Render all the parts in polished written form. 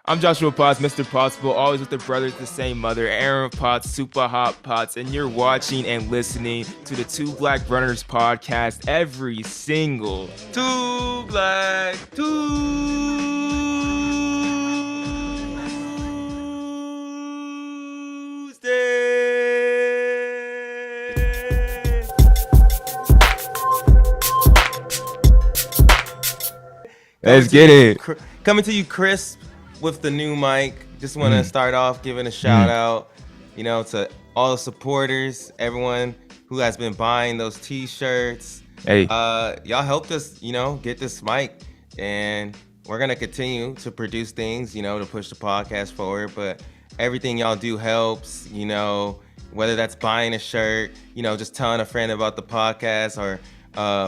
I'm Joshua Potts, Mr. Possible, always with the brothers, the same mother, Aaron Potts, Super Hot Potts, and you're watching and listening to the Two Black Runners podcast every single Two Black Tuesday. Let's get it. Coming to you, crisp, with the new mic. Just want to start off giving a shout out, to all the supporters, everyone who has been buying those t-shirts. Hey, y'all helped us, get this mic, and we're gonna continue to produce things, to push the podcast forward. But everything y'all do helps, whether that's buying a shirt, just telling a friend about the podcast, or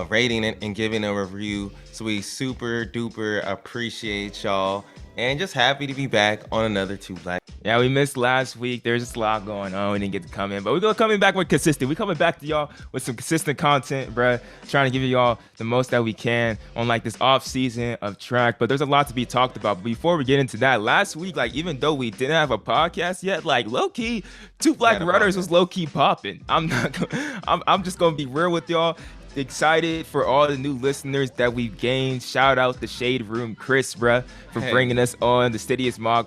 rating it and giving a review. So we super duper appreciate y'all, and just happy to be back on another Two Black. Yeah, we missed last week. There's just a lot going on. We didn't get to come in, but we're coming back with consistent. We're coming back to y'all with some consistent content, bruh. Trying to give y'all the most that we can on this off season of track. But there's a lot to be talked about. But before we get into that, last week, even though we didn't have a podcast yet, low key, Two Black Runners was low key popping. I'm just gonna be real with y'all. Excited for all the new listeners that we've gained. Shout out the Shade Room Chris, bruh, for bringing us on the Citius Mag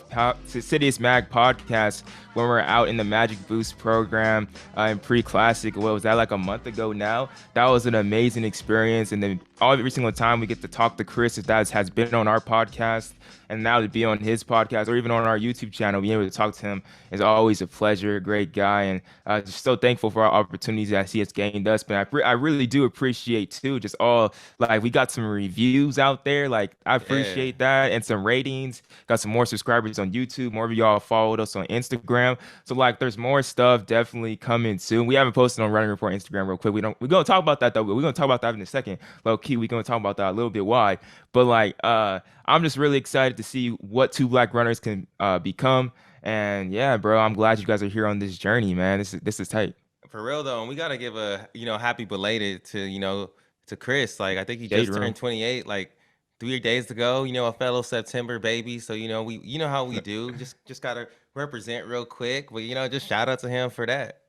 podcast when we were out in the Magic Boost program in pre-classic. What was that, a month ago now? That was an amazing experience, and then every single time we get to talk to Chris, if that has been on our podcast, and now to be on his podcast or even on our YouTube channel, being able to talk to him is always a pleasure. Great guy, and just so thankful for our opportunities that he has gained us. But I really do appreciate too, just all we got some reviews out there. I appreciate that, and some ratings. Got some more subscribers on YouTube. More of y'all followed us on Instagram. So there's more stuff definitely coming soon. We haven't posted on Running Report Instagram real quick. We're gonna talk about that though. We're gonna talk about that in a second. Low key, we're gonna talk about that a little bit wide. But I'm just really excited to see what Two Black Runners can become. And yeah, bro, I'm glad you guys are here on this journey, man. This is tight. For real though, and we gotta give a happy belated to Chris. I think he just turned 28. 3 days ago. A fellow September baby. So we how we do. just gotta represent real quick. But just shout out to him for that.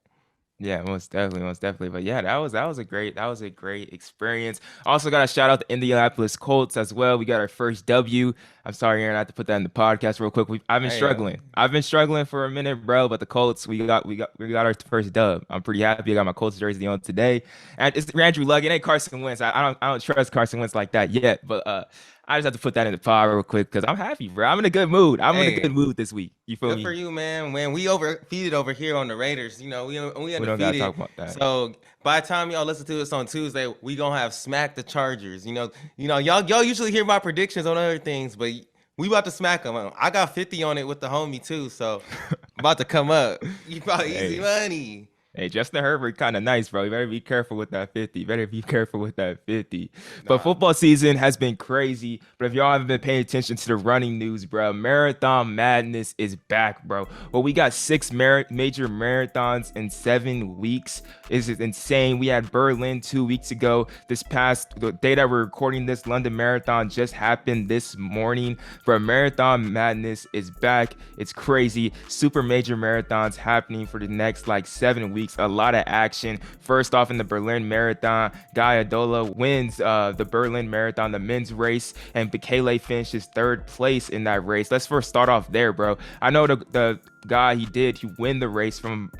Yeah, most definitely. But yeah, that was a great experience. Also got to shout out the Indianapolis Colts as well. We got our first W. I'm sorry, Aaron, I have to put that in the podcast real quick. I've been struggling. I've been struggling for a minute, bro. But the Colts, we got our first dub. I'm pretty happy. I got my Colts jersey on today, and it's Andrew Luck. It ain't Carson Wentz. I don't trust Carson Wentz like that yet. But I just have to put that in the pod real quick because I'm happy, bro. I'm in a good mood. I'm in a good mood this week. You feel me? Good for you, man. When we overfeated over here on the Raiders, we don't gotta talk about that. So by the time y'all listen to this on Tuesday, we gonna have smacked the Chargers. Y'all usually hear my predictions on other things, but we about to smack them. I got 50 on it with the homie too, so about to come up. You probably easy money. Hey, Justin Herbert kind of nice, bro. You better be careful with that 50. But football season has been crazy. But if y'all haven't been paying attention to the running news, bro, Marathon Madness is back, bro. Well, we got 6 major marathons in 7 weeks. It's insane. We had Berlin 2 weeks ago. The day that we're recording this, London Marathon just happened this morning. Bro, Marathon Madness is back. It's crazy. Super major marathons happening for the next 7 weeks. A lot of action. First off, in the Berlin Marathon, Guy Adola wins the Berlin Marathon, the men's race, and Bekele finishes 3rd place in that race. Let's first start off there, bro. I know the guy he win the race from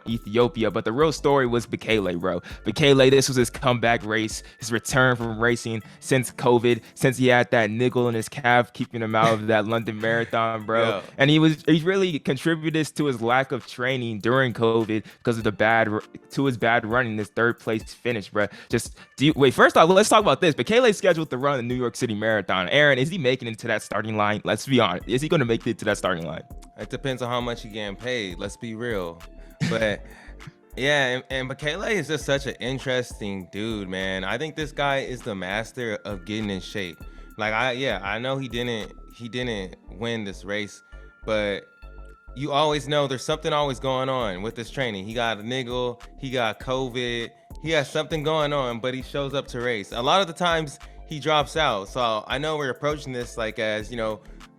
Ethiopia, but the real story was Bekele, bro. Bekele, this was his comeback race, his return from racing since COVID, since he had that niggle in his calf keeping him out of that London Marathon, bro. Yeah. And he really contributed to his lack of training during COVID because of his bad running, this 3rd place finish, bro. First off, let's talk about this. Bekele's scheduled to run the New York City Marathon. Aaron, is he making it to that starting line? Let's be honest. Is he going to make it to that starting line? It depends on how much you're getting paid. Let's be real. But yeah, and Bekele is just such an interesting dude, man. I think this guy is the master of getting in shape. I know he didn't win this race, but you always know there's something always going on with this training. He got a niggle, he got COVID, he has something going on, but he shows up to race. A lot of the times he drops out. So I know we're approaching this as,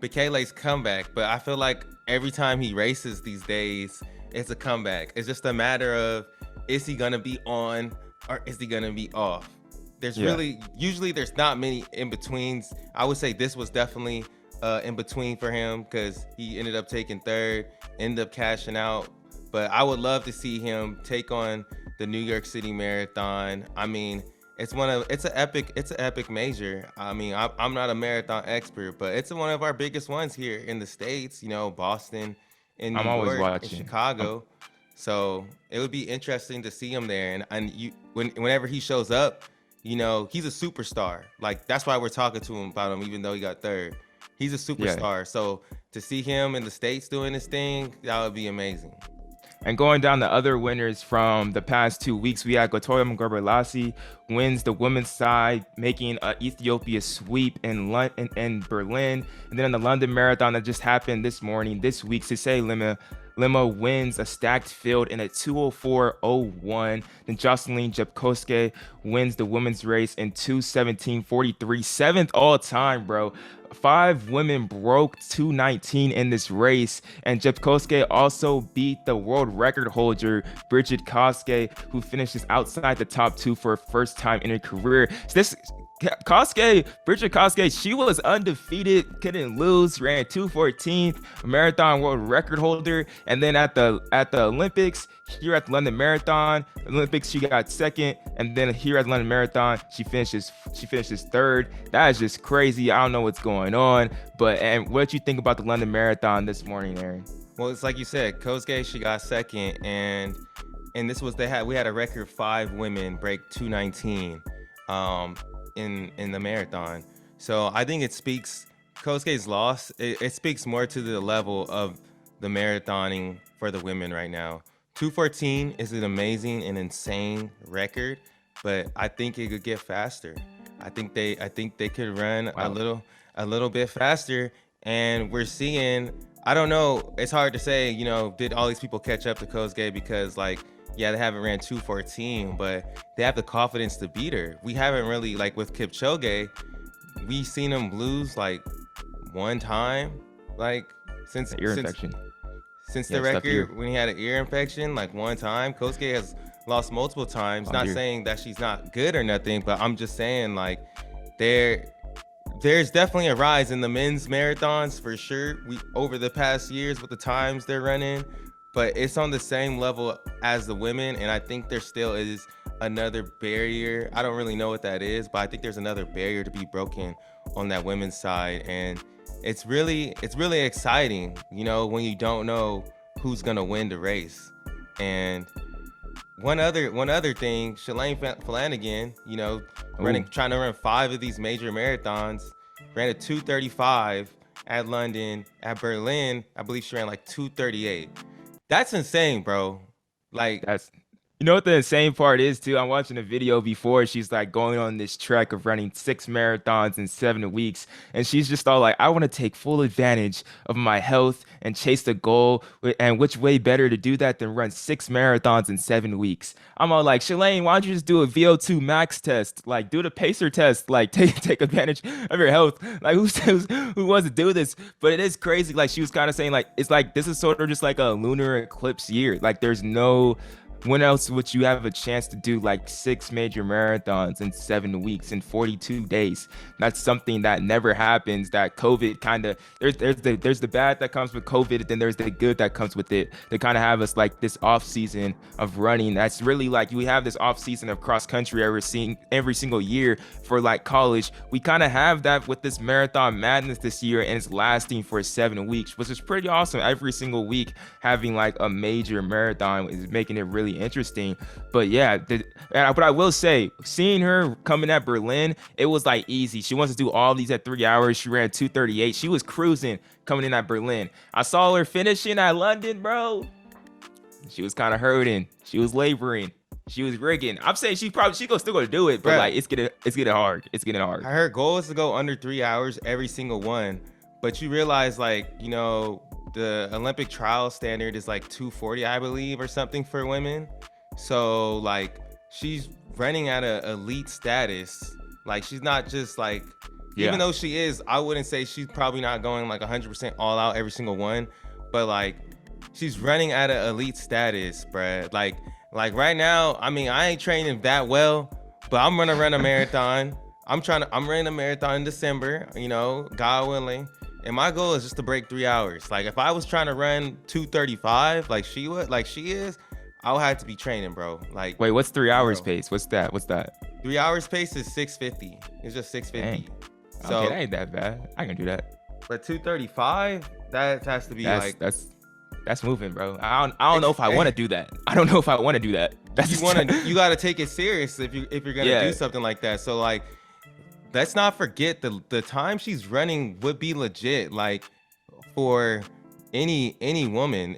Bekele's comeback, but I feel like every time he races these days, it's a comeback. It's just a matter of, is he gonna be on or is he gonna be off? Usually there's not many in betweens. I would say this was definitely in between for him because he ended up taking third, ended up cashing out. But I would love to see him take on the New York City Marathon. I mean, it's an epic major. I mean, I'm not a marathon expert, but it's one of our biggest ones here in the States. You know, Boston, in New York, in Chicago. So it would be interesting to see him there. And whenever he shows up, you know, he's a superstar. Like, that's why we're talking to him about him, even though he got third. He's a superstar. Yeah. So to see him in the States doing this thing, that would be amazing. And going down the other winners from the past 2 weeks, we had Gotoya Mngorbalasi wins the women's side, making Ethiopia sweep in Berlin. And then in the London Marathon that just happened this week, Sise Lima wins a stacked field in a 2:04:01. Then Jocelyn Jepkosgei wins the women's race in 2:17:43, seventh all time, bro. 5 women broke 2:19 in this race, and Jepkosgei also beat the world record holder Bridget Kosgei, who finishes outside the top 2 for her first time in her career. Bridget Kosgei, she was undefeated, couldn't lose, ran 2:14, marathon world record holder. And then at the Olympics, here at the London Marathon, Olympics, she got second, and then here at the London Marathon, she finishes third. That is just crazy. I don't know what's going on, and what did you think about the London Marathon this morning, Aaron? Well, it's like you said, Kosgei, she got second, and this was we had a record 5 women break 2:19 in the marathon. So I think it speaks, Kosgei's loss, it speaks more to the level of the marathoning for the women right now. 2:14 is an amazing and insane record, but I think it could get faster. I think they could run a little bit faster, and we're seeing, I don't know, it's hard to say, you know, did all these people catch up to Kosgei because, like, yeah, they haven't ran 2:14, but they have the confidence to beat her. We haven't really, like with Kipchoge, we seen him lose like one time, like since ear infection. Since the record when he had an ear infection, like one time. Kosgei has lost multiple times. Not saying that she's not good or nothing, but I'm just saying, like, there's definitely a rise in the men's marathons for sure. Over the past years with the times they're running, but it's on the same level as the women, and I think there still is another barrier. I don't really know what that is, but I think there's another barrier to be broken on that women's side, and it's really exciting, you know, when you don't know who's gonna win the race. And one other thing, Shalane Flanagan, you know, trying to run 5 of these major marathons, ran a 2:35 at London. At Berlin, I believe she ran like 2:38. That's insane, bro. Like, you know what the insane part is too? I'm watching a video before. She's like going on this trek of running 6 marathons in 7 weeks. And she's just all like, I want to take full advantage of my health and chase the goal. And which way better to do that than run 6 marathons in 7 weeks? I'm all like, Shalane, why don't you just do a VO2 max test? Like, do the pacer test. Like, take advantage of your health. Like, who wants to do this? But it is crazy. Like, she was kind of saying, like, it's like, this is sort of just like a lunar eclipse year. Like, there's no... When else would you have a chance to do like 6 major marathons in 7 weeks in 42 days? That's something that never happens. That COVID kind of, there's the bad that comes with COVID, then there's the good that comes with it. They kind of have us like this off season of running. That's really like, we have this off season of cross country every single year for like college. We kind of have that with this marathon madness this year, and it's lasting for 7 weeks, which is pretty awesome. Every single week having like a major marathon is making it really interesting. But yeah, but I will say, seeing her coming at Berlin, it was like easy. She wants to do all these at 3 hours. She ran 2:38. She was cruising coming in at Berlin. I saw her finishing at London, bro. She was kind of hurting. She was laboring. She was rigging. I'm saying she's still gonna do it, but like it's getting hard. It's getting hard. Her goal is to go under 3 hours every single one, but you realize, like, you know, the Olympic trial standard is like 2:40, I believe, or something for women. So like, she's running at a elite status. Like, she's not just like, even Yeah. though she is, I wouldn't say she's probably not going like 100% all out every single one, but like she's running at an elite status, bruh. Like right now, I mean, I ain't training that well, but I'm gonna run a marathon. I'm running a marathon in December, you know, God willing. And my goal is just to break 3 hours. Like if I was trying to run 2:35, like she is, I would have to be training, bro. Like Wait, what's 3 hours bro, pace? What's that? What's that? 3 hours pace is 650. It's just Dang. 650. Okay, that So, ain't that bad. I can do that. but 235, that has to be That's like that's that's moving, bro. I don't know if I want to ex- do that. I don't know if I want to do that. you got to take it serious if you're gonna do Yeah. something like that. So like, let's not forget the time she's running would be legit. Like for any woman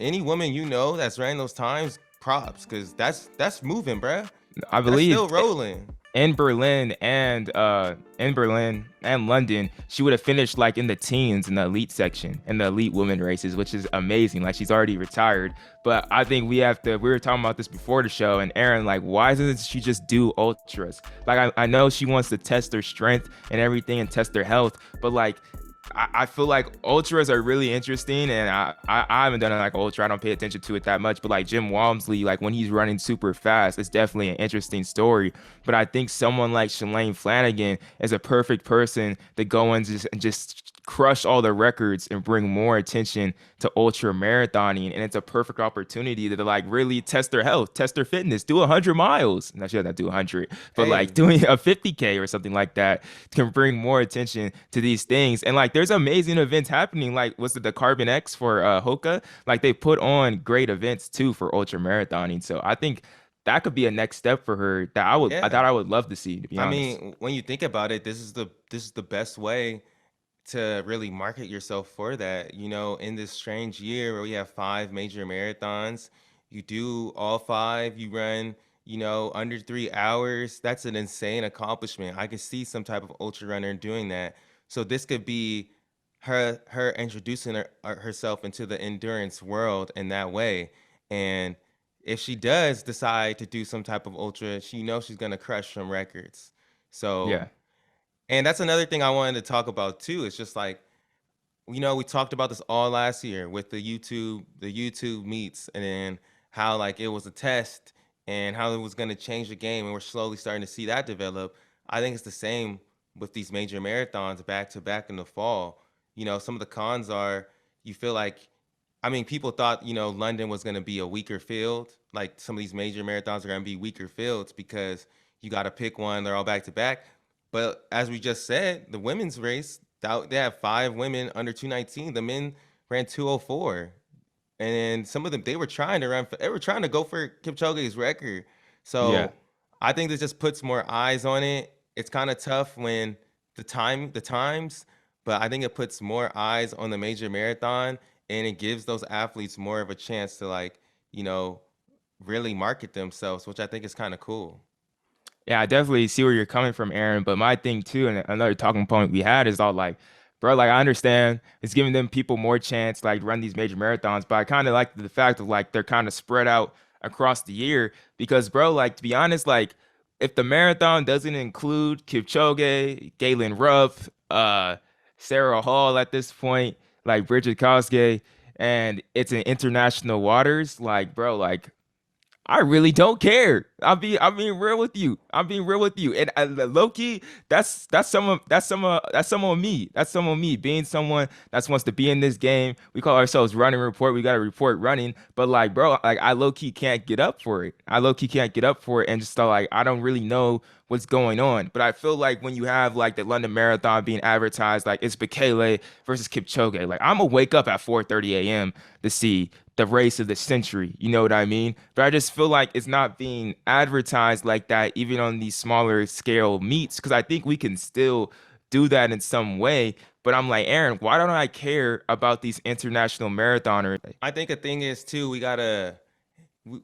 you know that's running those times, props, because that's moving, bruh. I That's believe still rolling. in Berlin and London, she would have finished like in the teens in the elite section in the elite women races, which is amazing. Like she's already retired, but I think we have to. We were talking about this before the show, and Aaron, like, why doesn't she just do ultras? Like I know she wants to test her strength and everything and test her health, but like I feel like ultras are really interesting, and I haven't done it like ultra. I don't pay attention to it that much, but like Jim Walmsley, like when he's running super fast, it's definitely an interesting story. But I think someone like Shalane Flanagan is a perfect person to go and just crush all the records and bring more attention to ultra marathoning, and it's a perfect opportunity to like really test their health, test their fitness, do 100 miles. Not sure that do 100, but like Hey, doing a 50K or something like that can bring more attention to these things. And like there's amazing events happening. Like was it the Carbon X for Hoka? Like they put on great events too for ultra marathoning. So I think that could be a next step for her that I yeah. thought I would love to see, to be I honest. mean, when you think about it, this is the best way to really market yourself for that. You know, in this strange year where we have 5 major marathons, you do all five, you run, you know, under 3 hours. That's an insane accomplishment. I could see some type of ultra runner doing that. So this could be her introducing herself into the endurance world in that way. And if she does decide to do some type of ultra, she knows she's gonna crush some records. So Yeah. and that's another thing I wanted to talk about too. It's just like, you know, we talked about this all last year with the YouTube meets, and then how like it was a test and how it was going to change the game, and we're slowly starting to see that develop. I think it's the same with these major marathons back to back in the fall. You know, some of the cons are you feel like, I mean, people thought, you know, London was going to be a weaker field. Like some of these major marathons are going to be weaker fields because you got to pick one. They're all back to back. But as we just said, the women's race, they have 5 women under 219. The men ran 204. And some of them, they were trying to go for Kipchoge's record. Yeah. So I think this just puts more eyes on it. It's kind of tough when the times, but I think it puts more eyes on the major marathon, and it gives those athletes more of a chance to like, you know, really market themselves, which I think is kind of cool. Yeah, I definitely see where you're coming from, Aaron. But my thing too, and another talking point we had is all like, bro, like I understand it's giving them people more chance like run these major marathons, but I kind of like the fact of like they're kind of spread out across the year because, bro, like to be honest, like if the marathon doesn't include Kipchoge, Galen Rupp, Sarah Hall at this point, like Bridget Kosgei, and it's in international waters, like bro, like I really don't care. I'm being real with you. I'm being real with you. And low key, that's some of me. That's some of me being someone that wants to be in this game. We call ourselves running report. We got to report running. But like, bro, like I low key can't get up for it. I low key can't get up for it, and just like I don't really know what's going on. But I feel like when you have like the London Marathon being advertised, like it's Bekele versus Kipchoge. Like I'm gonna wake up at 4:30 a.m. to see the race of the century. You know what I mean? But I just feel like it's not being advertised like that, even on these smaller scale meets, because I think we can still do that in some way. But I'm like, Aaron, why don't I care about these international marathoners? I think a thing is too, we,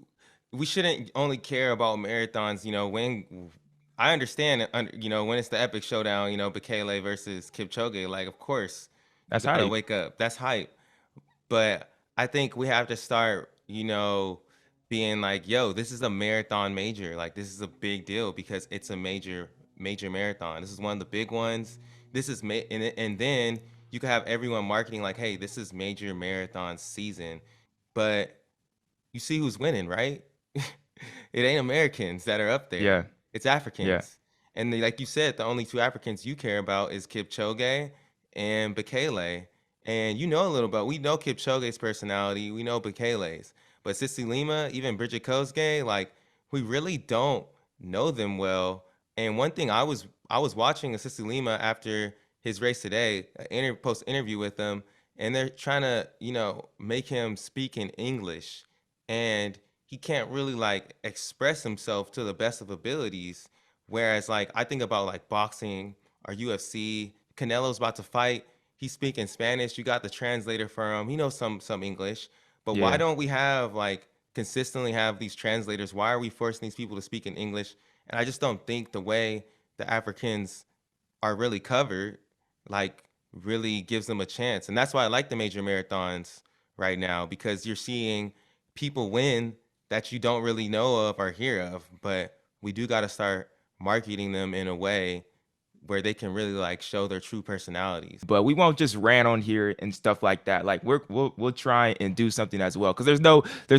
we shouldn't only care about marathons. You know, when I understand, you know, when it's the epic showdown, you know, Bekele versus Kipchoge, like of course you That's gotta hype. wake up. That's hype. But I think we have to start, you know, being like, yo, this is a marathon major. Like this is a big deal because it's a major marathon. This is one of the big ones. this is and then you can have everyone marketing like, hey, this is major marathon season, but you see who's winning, right? It ain't Americans that are up there. Yeah. It's Yeah. Africans. And like you said, the only two Africans you care about is Kipchoge and Bekele. And you know a little about, we know Kipchoge's personality, we know Bekele's. But Sissy Lima, even Bridget Kosgei, like, we really don't know them well. And one thing I was watching Sissy Lima after his race today, post interview with him, and they're trying to, make him speak in English. And he can't really like express himself to the best of abilities. Whereas like I think about like boxing or UFC, Canelo's about to fight. He's speaking Spanish. You got the translator for him. He knows some English. But why Yeah. don't we have like consistently have these translators? Why are we forcing these people to speak in English? And I just don't think the way the Africans are really covered, like really gives them a chance. And that's why I like the major marathons right now, because you're seeing people win that you don't really know of or hear of, but we do got to start marketing them in a way where they can really like show their true personalities. But we won't just rant on here and stuff like that. Like we'll try and do something as well. Cause there's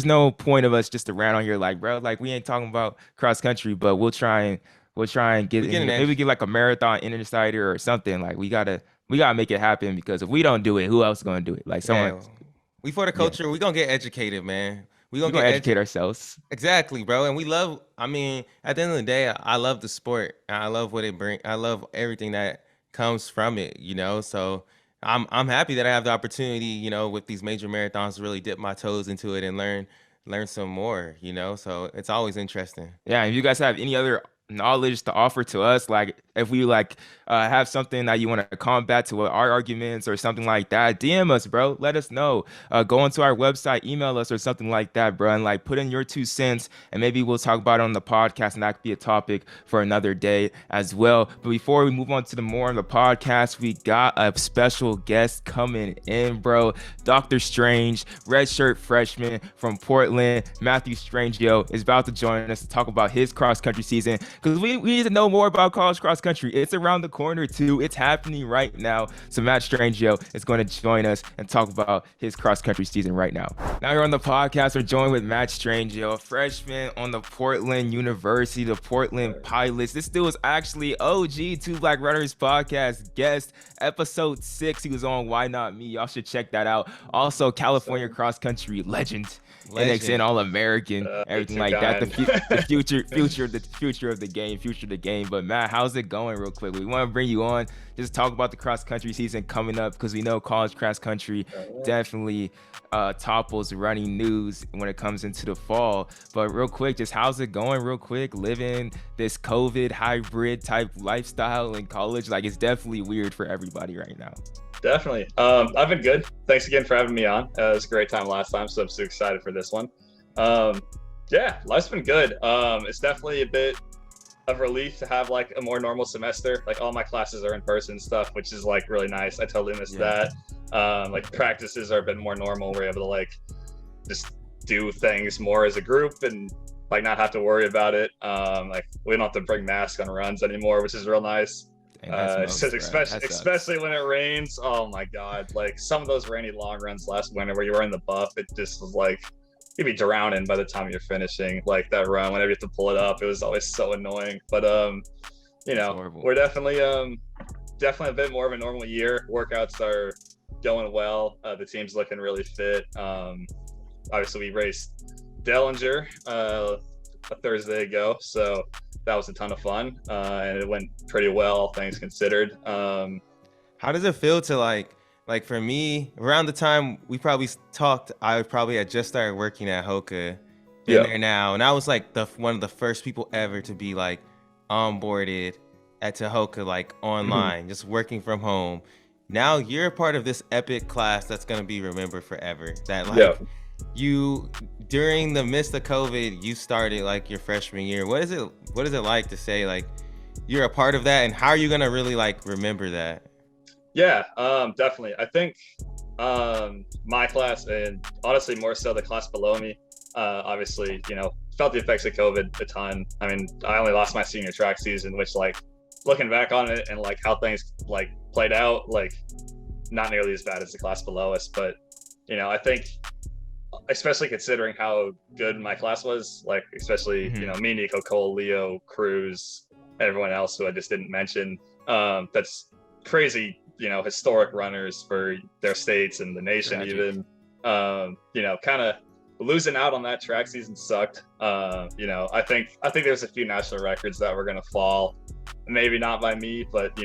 no point of us just to rant on here like, bro, like we ain't talking about cross country, but we'll try and get We in get an here. Maybe we get like a marathon insider or something. Like we gotta make it happen, because if we don't do it, who else is gonna do it? Like someone. Yeah, we for the Yeah, culture. We gonna get educated, man. We we're gonna gonna get educate educated. ourselves. Exactly, bro. And we love, I mean, at the end of the day, I love the sport. And I love what it brings. I love everything that comes from it, So I'm happy that I have the opportunity, with these major marathons to really dip my toes into it and learn some more. So it's always interesting. Yeah, if you guys have any other knowledge to offer to us, like if we like have something that you want to combat to our arguments or something like that, DM us, bro. Let us know. Go onto our website, email us or something like that, bro, and like put in your 2 cents, and maybe we'll talk about it on the podcast, and that could be a topic for another day as well. But before we move on to the more of the podcast, we got a special guest coming in, bro. Dr. Strange, redshirt freshman from Portland, Matthew Strangio, is about to join us to talk about his cross country season, because we need to know more about college cross country. It's around the corner too. It's happening right now. So Matt Strangio is going to join us and talk about his cross country season right now. Now here on the podcast, we're joined with Matt Strangio, a freshman on the Portland University, the Portland Pilots. This dude is actually OG Two Black Runners podcast guest, episode 6. He was on Why Not Me. Y'all should check that out. Also, California cross country legend. NXN Legend. All-American, everything like that. The future of the game. But Matt, how's it going, real quick? We want to bring you on, just talk about the cross country season coming up, because we know college cross country definitely topples running news when it comes into the fall. But real quick, just how's it going, real quick? Living this COVID hybrid type lifestyle in college, like it's definitely weird for everybody right now. Definitely. I've been good. Thanks again for having me on. It was a great time last time, so I'm so excited for this one. Yeah, life's been good. It's definitely a bit of relief to have like a more normal semester. Like all my classes are in person stuff, which is like really nice. I totally missed that. Like practices are a bit more normal. We're able to like just do things more as a group and like not have to worry about it. Like we don't have to bring masks on runs anymore, which is real nice. Especially when it rains. Oh my god, like some of those rainy long runs last winter where you were in the buff, it just was like you'd be drowning by the time you're finishing like that run. Whenever you have to pull it up, it was always so annoying. But we're definitely a bit more of a normal year. Workouts are going well. The team's looking really fit. Obviously we raced Dellinger a Thursday ago, so that was a ton of fun, and it went pretty well, all things considered. How does it feel to like for me, around the time we probably talked, I probably had just started working at Hoka, been there now, and I was like one of the first people ever to be like onboarded at Hoka, like online, just working from home. Now you're a part of this epic class that's gonna be remembered forever. That like you, during the midst of COVID, you started like your freshman year. What is it like to say like you're a part of that, and how are you gonna really like remember that? Yeah, definitely. I think my class, and honestly more so the class below me, obviously, felt the effects of COVID a ton. I mean, I only lost my senior track season, which like looking back on it and like how things like played out, like not nearly as bad as the class below us, but I think especially considering how good my class was, like especially me, Nico, Cole, Leo, Cruz, everyone else who I just didn't mention. That's crazy, historic runners for their states and the nation. Tragic. Even kind of losing out on that track season sucked. I think there's a few national records that were gonna fall, maybe not by me, but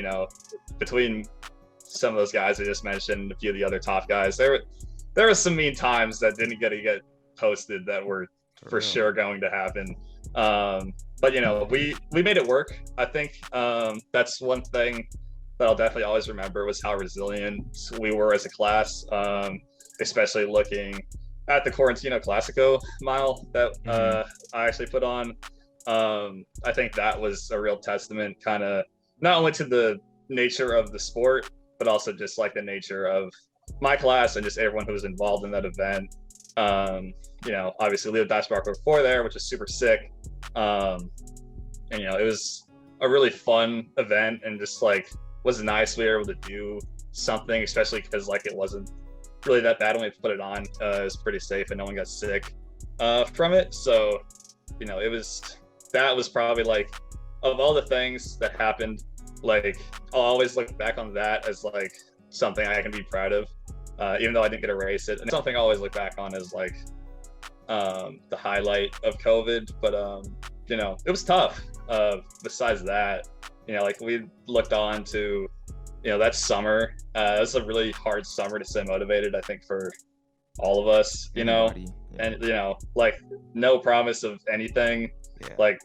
between some of those guys I just mentioned, a few of the other top guys, there were some mean times that didn't get posted that were for sure going to happen. But we made it work. I think that's one thing that I'll definitely always remember was how resilient we were as a class, especially looking at the Quarantino Classico mile that I actually put on. I think that was a real testament, kind of not only to the nature of the sport, but also just like the nature of my class and just everyone who was involved in that event. Obviously Leo Dashbacher before there, which is super sick. It was a really fun event and just like was nice we were able to do something, especially because like it wasn't really that bad when we put it on. It was pretty safe and no one got sick from it. So that was probably like, of all the things that happened, like I'll always look back on that as like something I can be proud of, even though I didn't get to race it. And something I always look back on as like the highlight of COVID. But it was tough. Besides that, like we looked on to that summer. It was a really hard summer to stay motivated, I think, for all of us, and like no promise of anything. Like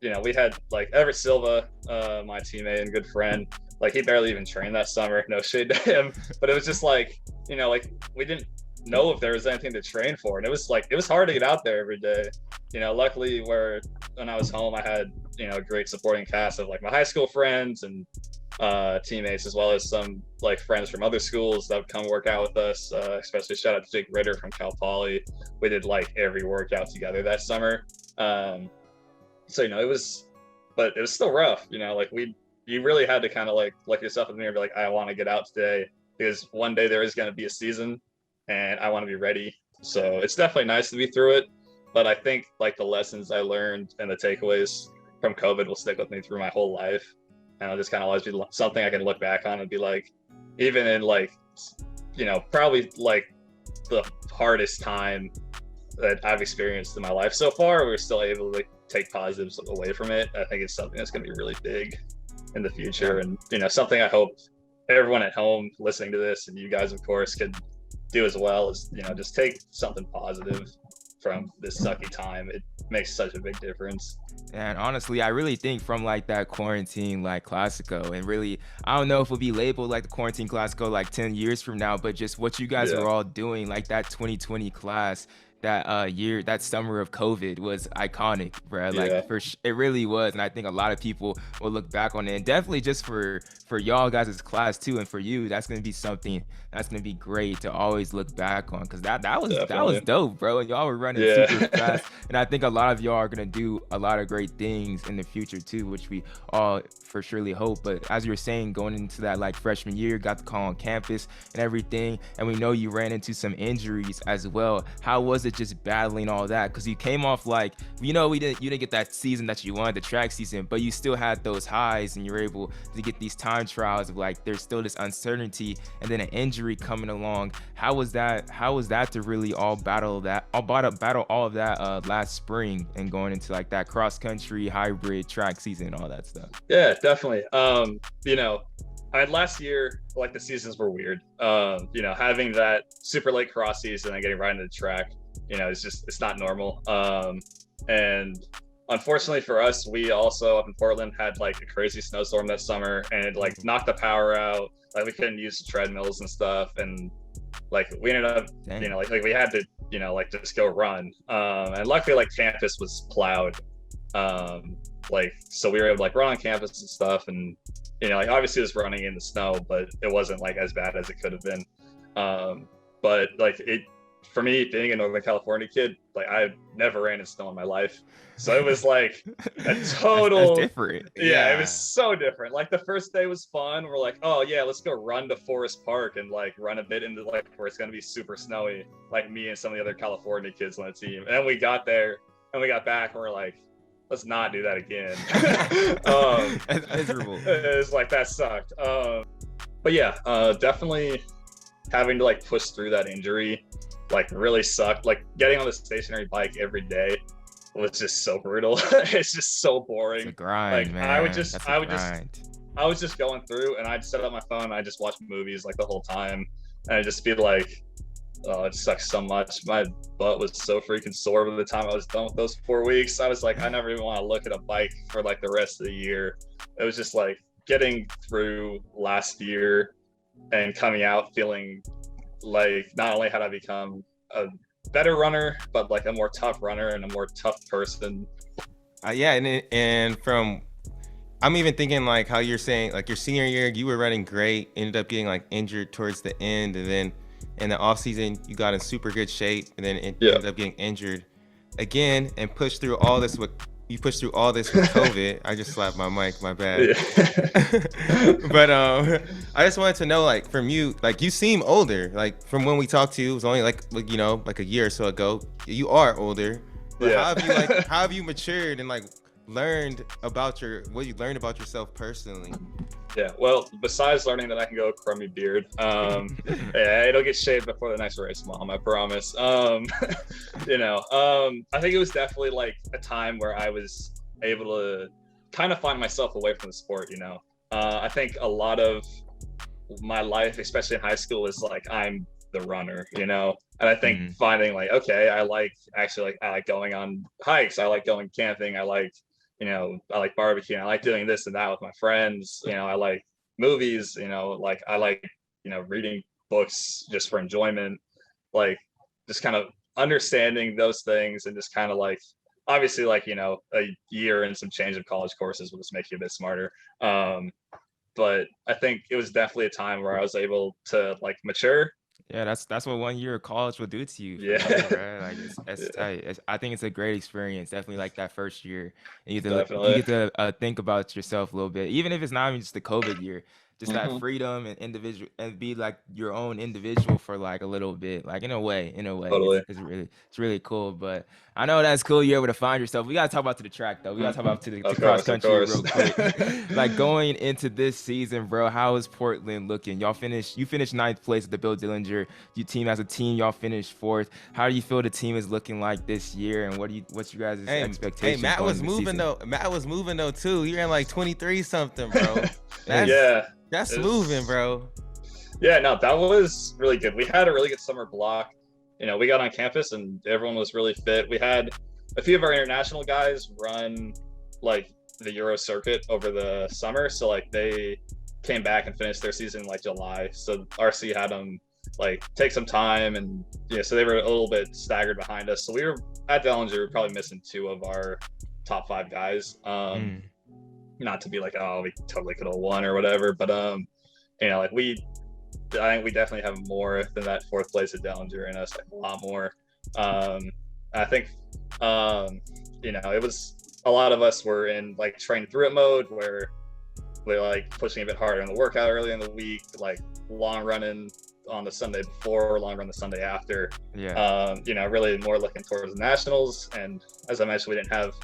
we had like Everett Silva, my teammate and good friend, like he barely even trained that summer. No shade to him, but it was just like like we didn't know if there was anything to train for, and it was hard to get out there every day. Luckily when I was home, I had a great supporting cast of like my high school friends and teammates, as well as some like friends from other schools that would come work out with us, especially shout out to Jake Ritter from Cal Poly. We did like every workout together that summer. So it was still rough. Like you really had to kind of like look yourself in the mirror and be like, I want to get out today because one day there is going to be a season and I want to be ready. So it's definitely nice to be through it, but I think like the lessons I learned and the takeaways from COVID will stick with me through my whole life. And I'll just kind of always be something I can look back on and be like, even in like, probably like the hardest time that I've experienced in my life so far, we're still able to like take positives away from it. I think it's something that's going to be really big in the future. And, something I hope everyone at home listening to this, and you guys, of course, could do as well, is, just take something positive from this sucky time. It makes such a big difference. And honestly, I really think from like that quarantine like Classico, and really I don't know if it'll be labeled like the quarantine Classico like 10 years from now, but just what you guys were all doing, like that 2020 class, that year, that summer of COVID was iconic, bro. Like it really was. And I think a lot of people will look back on it, and definitely just for y'all guys as class too, and for you, that's gonna be something that's gonna be great to always look back on, because that was dope, bro. And y'all were running super fast, and I think a lot of y'all are gonna do a lot of great things in the future too, which we all for surely hope. But as you were saying, going into that like freshman year, got the call on campus and everything, and we know you ran into some injuries as well. How was it just battling all that? Because you came off like, you didn't get that season that you wanted, the track season, but you still had those highs, and you were able to get these time trials of like there's still this uncertainty, and then an injury coming along. How was that to really all battle all of that last spring and going into like that cross country hybrid track season and all that stuff? Yeah, definitely. Last year, like the seasons were weird. Having that super late cross season and getting right into the track, it's not normal. And unfortunately for us, we also up in Portland had like a crazy snowstorm that summer, and it like knocked the power out. Like we couldn't use the treadmills and stuff, and like we ended up, like we had to, like just go run. And luckily, like campus was plowed. So we were able to like run on campus and stuff, and like obviously it was running in the snow, but it wasn't like as bad as it could have been. But like it for me, being a Northern California kid, like I never ran in snow in my life. So it was like a total that's different. Yeah, it was so different. Like the first day was fun. We're like, oh yeah, let's go run to Forest Park and like run a bit into like where it's gonna be super snowy, like me and some of the other California kids on the team. And then we got there and we got back and we're like, let's not do that again. That's miserable. It was like that sucked. But yeah, definitely having to like push through that injury like really sucked. Like getting on the stationary bike every day was just so brutal. It's just so boring. It's a grind, like man. I was just going through and I'd set up my phone and I'd just watch movies like the whole time and I'd just be like, oh, it sucks so much. My butt was so freaking sore by the time I was done with those 4 weeks. I was like, I never even want to look at a bike for like the rest of the year. It was just like getting through last year and coming out feeling like not only had I become a better runner, but like a more tough runner and a more tough person. Yeah, and from I'm even thinking like how you're saying like your senior year you were running great, ended up getting like injured towards the end, and then in the off season you got in super good shape, and then ended up getting injured again and pushed through all this with COVID. I just slapped my mic, my bad. Yeah. But I just wanted to know, like, from you, like, you seem older. Like, from when we talked to you, it was only like you know, like a year or so ago. You are older. But how have you matured and like learned about what you learned about yourself personally? Yeah, well, besides learning that I can go crummy beard, yeah, it'll get shaved before the next race, Mom, I promise. You know, I think it was definitely like a time where I was able to kind of find myself away from the sport, you know. I think a lot of my life, especially in high school, is like I'm the runner, you know. And I think finding like, okay, I like going on hikes, I like going camping, I like barbecuing, I like doing this and that with my friends, you know, I like movies, you know, like I like, you know, reading books just for enjoyment, like just kind of understanding those things and just kind of like, obviously like, you know, a year and some change of college courses will just make you a bit smarter. But I think it was definitely a time where I was able to like mature. Yeah, that's what 1 year of college will do to you. Yeah. Right? Like it's tight. I think it's a great experience. Definitely like that first year, and you get to think about yourself a little bit, even if it's not even just the COVID year. Just that freedom and individual, and be like your own individual for like a little bit, like in a way, Totally. it's really cool. But I know that's cool. You're able to find yourself. We gotta talk about to the track though. We gotta talk about to cross country real quick. Like going into this season, bro, how is Portland looking? You finished 9th place at the Bill Dillinger. Your team as a team, y'all finished 4th. How do you feel the team is looking like this year, and what's your guys' expectations? Hey, Matt was moving though. Matt was moving though too. He ran like 23 something, bro. That's moving, bro. Yeah, no, that was really good. We had a really good summer block. You know, we got on campus and everyone was really fit. We had a few of our international guys run like the Euro circuit over the summer. So like they came back and finished their season in like July. So RC had them like take some time, and yeah, so they were a little bit staggered behind us. So we were at Dellinger, we were probably missing 2 of our top 5 guys. Not to be like, oh, we totally could have won or whatever, but you know, like I think we definitely have more than that 4th place at Dellinger in us, like a lot more. I think you know, it was a lot of us were in like train through it mode where we're like pushing a bit harder in the workout early in the week, like long running on the Sunday before, long run the Sunday after. Yeah. You know, really more looking towards the nationals, and as I mentioned, we didn't have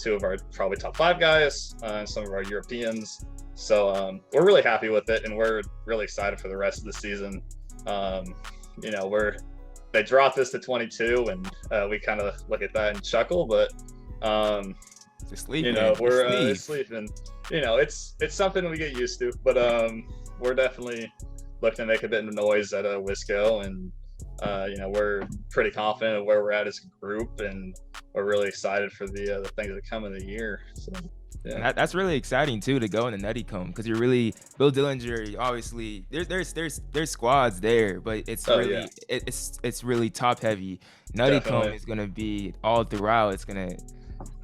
2 of our probably top 5 guys, and some of our Europeans. So we're really happy with it, and we're really excited for the rest of the season. You know, they dropped this to 22, and we kind of look at that and chuckle, but you know, we're sleeping. You know, it's something we get used to, but we're definitely looking to make a bit of noise at Wisco, and you know, we're pretty confident of where we're at as a group, and we're really excited for the things that come in the year. So, yeah. That's really exciting too, to go in the Nutty Comb, because you're really Bill Dillinger. Obviously, there's squads there, but it's it's really top heavy. Nutty Comb is gonna be all throughout. It's gonna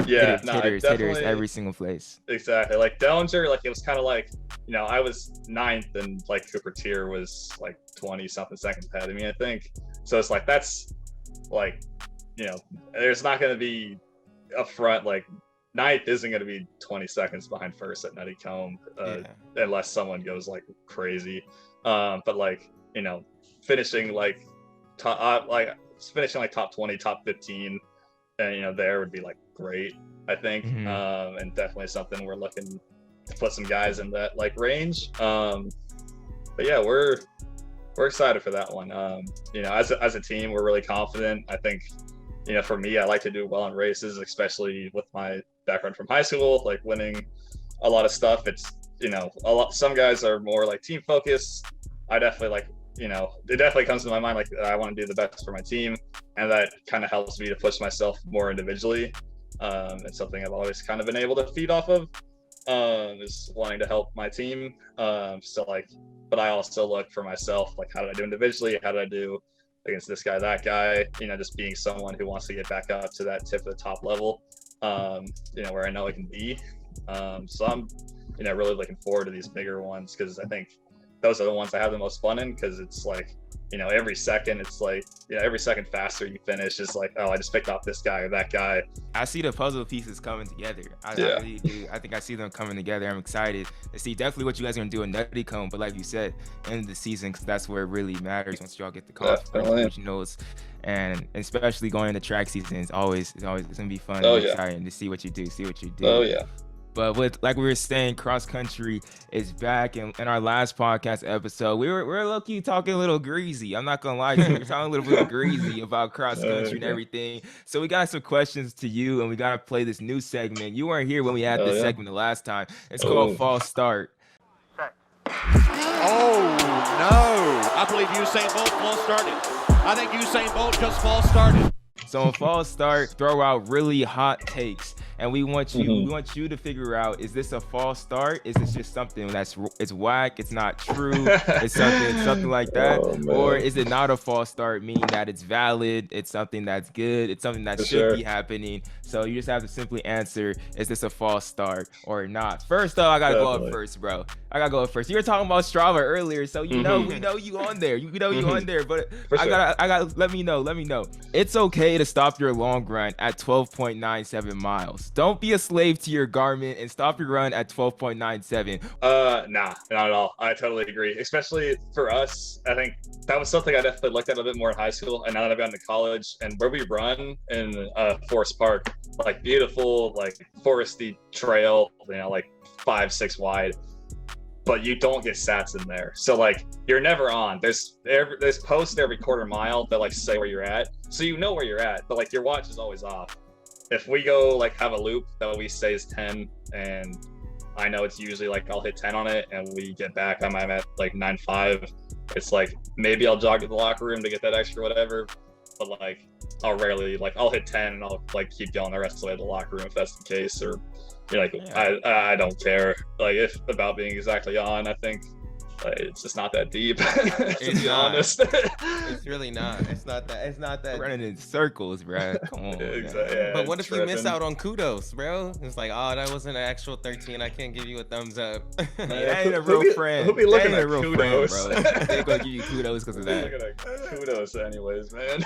hitters every single place. Exactly. Like Dellinger, like it was kind of like, you know, I was 9th and like Cooper Tier was like 20 something seconds ahead of me, I think. So it's like that's like, there's not going to be up front, like ninth isn't going to be 20 seconds behind first at Nuttycombe, unless someone goes like crazy. But like, finishing like top, top 20, top 15, and there would be like great, I think. And definitely something we're looking to put some guys in that like range. But yeah, we're excited for that one. As a team, we're really confident. I think, for me, I like to do well in races, especially with my background from high school, like winning a lot of stuff. It's, some guys are more like team focused. I definitely like, it definitely comes to my mind, like I want to do the best for my team. And that kind of helps me to push myself more individually. It's something I've always kind of been able to feed off of, is wanting to help my team. But I also look for myself, like how did I do individually? How did I do against this guy, that guy? Just being someone who wants to get back up to that tip of the top level, where I know I can be. So I'm, really looking forward to these bigger ones, because I think those are the ones I have the most fun in, because it's like, every second it's like, every second faster you finish is like, oh, I just picked off this guy or that guy. I see the puzzle pieces coming together. I really do. I think I see them coming together. I'm excited to see definitely what you guys are gonna do in Nuttycombe, but like you said, end of the season, because that's where it really matters once y'all get the COFFE regionals, and especially going into track season is always it's gonna be fun and exciting to see what you do. Oh yeah. But with, like we were saying, cross country is back. And in our last podcast episode, we were low-key talking a little greasy. I'm not gonna lie to you, we were talking a little bit greasy about cross country and everything. So we got some questions to you, and we gotta play this new segment. You weren't here when we had this segment the last time. It's called False Start. Oh no! I believe Usain Bolt false started. I think Usain Bolt just false started. So on False Start, throw out really hot takes, and we want you to figure out, is this a false start? Is this just something it's whack, it's not true, it's something like that? Or is it not a false start, meaning that it's valid, it's something that's good, it's something that should be happening? So you just have to simply answer, is this a false start or not? First though, I gotta go up first, bro. You were talking about Strava earlier, so we know you on there. You know you on there, but I gotta let me know. It's okay to stop your long run at 12.97 miles. Don't be a slave to your garment and stop your run at 12.97. Nah, not at all. I totally agree. Especially for us, I think that was something I definitely looked at a bit more in high school, and now that I've gotten to college, and where we run in Forest Park, like beautiful, like foresty trail, like 5-6 wide, but you don't get sats in there. So like you're never on. There's posts every quarter mile that like say where you're at, so you know where you're at, but like your watch is always off. If we go like have a loop that we say is 10, and I know it's usually like I'll hit 10 on it, and we get back, I'm at like 9.5. It's like maybe I'll jog to the locker room to get that extra whatever, but like I'll rarely, like I'll hit 10 and I'll like keep going the rest of the way to the locker room if that's the case. Or I don't care like if about being exactly on. I think it's just not that deep. To be honest. It's really not. It's not that. Running in circles, bro. Come on. Exactly. Yeah, but what if you miss out on kudos, bro? It's like, oh, that wasn't an actual 13. I can't give you a thumbs up. That ain't a real friend. Who be looking at real kudos? Friend, bro. They're gonna give you kudos because of that. Looking at kudos, anyways, man.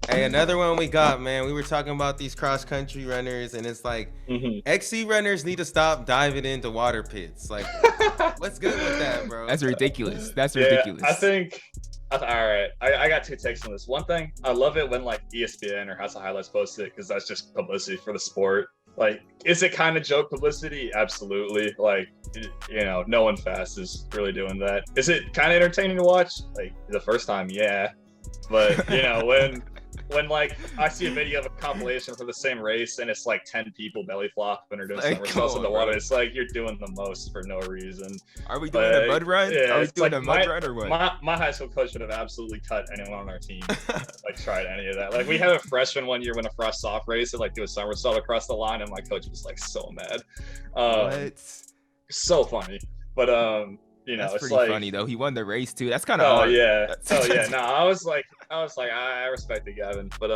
Hey, another one we got, man. We were talking about these cross country runners, and it's like XC runners need to stop diving into water pits. Like, what's good with that, bro? That's ridiculous. I think, all right, I got two takes on this. One thing, I love it when like ESPN or House of Highlights posts it, because that's just publicity for the sport. Like, is it kind of joke publicity? Absolutely. Like, no one fast is really doing that. Is it kind of entertaining to watch? Like the first time, yeah, but when like I see a video of a compilation for the same race and it's like 10 people belly flopping or doing somersaults in the water, it's like you're doing the most for no reason. Are we doing a mud run? Yeah, Are we doing a mud run or what? My high school coach would have absolutely cut anyone on our team like tried any of that. Like we had a freshman one year win a frost soft race and like do a somersault across the line, and my coach was like so mad. What? So funny, but that's it's pretty like funny though. He won the race too. That's kind of yeah. No, I was like, I was like, I respect it, Gavin, but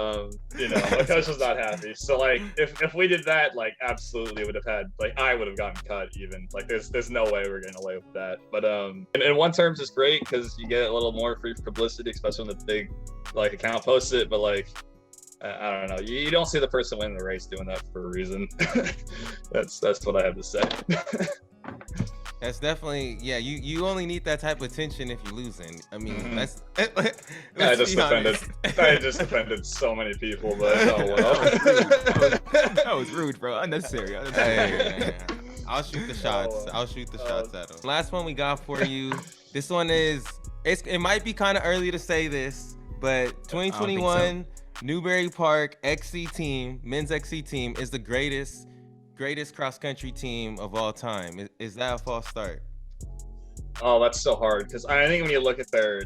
you know, my coach was not happy. So like, if we did that, like, absolutely would have had, like, I would have gotten cut even. Like, there's no way we're getting away with that. But in one terms, it's great because you get a little more free publicity, especially when the big like account posts it. But like, I don't know, you don't see the person winning the race doing that for a reason. That's what I have to say. That's definitely, yeah, you only need that type of attention if you're losing. I mean, I just offended so many people, but oh well. That was rude, bro. Unnecessary. Hey, I'll shoot the shots. I'll shoot the shots at them. Last one we got for you. This one is, it might be kind of early to say this, but 2021 Newbury Park XC team, men's XC team, is the greatest cross country team of all time. Is that a false start? Oh, that's so hard because I think when you look at their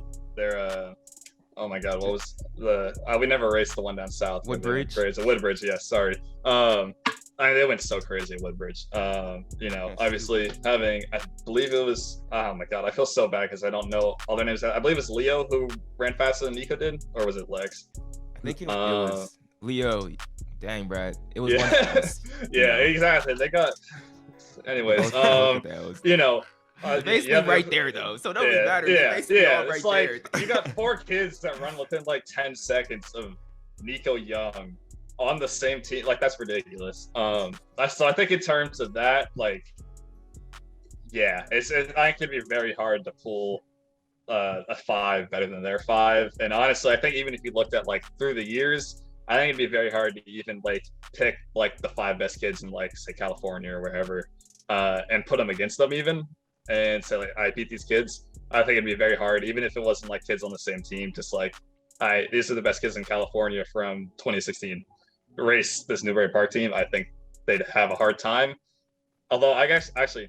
oh my god, what was the we never raced the one down south. Woodbridge. Woodbridge, yes, sorry. I mean, they went so crazy at Woodbridge. You know, obviously having, I believe it was, oh my god, I feel so bad because I don't know all their names. I believe it's Leo who ran faster than Nico did, or was it Lex? I think it was Leo. Dang, Brad. It was one class. Yeah, exactly. They got. Anyways, you know. Basically right there though, so nobody matters. Yeah, right it's like there. You got 4 kids that run within like 10 seconds of Nico Young on the same team. Like, that's ridiculous. So I think in terms of that, like, yeah, I think it'd be very hard to pull a 5 better than their 5. And honestly, I think even if you looked at like through the years, I think it'd be very hard to even like pick like the 5 best kids in like say California or wherever, and put them against them even, and say like I beat these kids. I think it'd be very hard, even if it wasn't like kids on the same team. Just like these are the best kids in California from 2016. Race this Newbury Park team, I think they'd have a hard time. Although I guess actually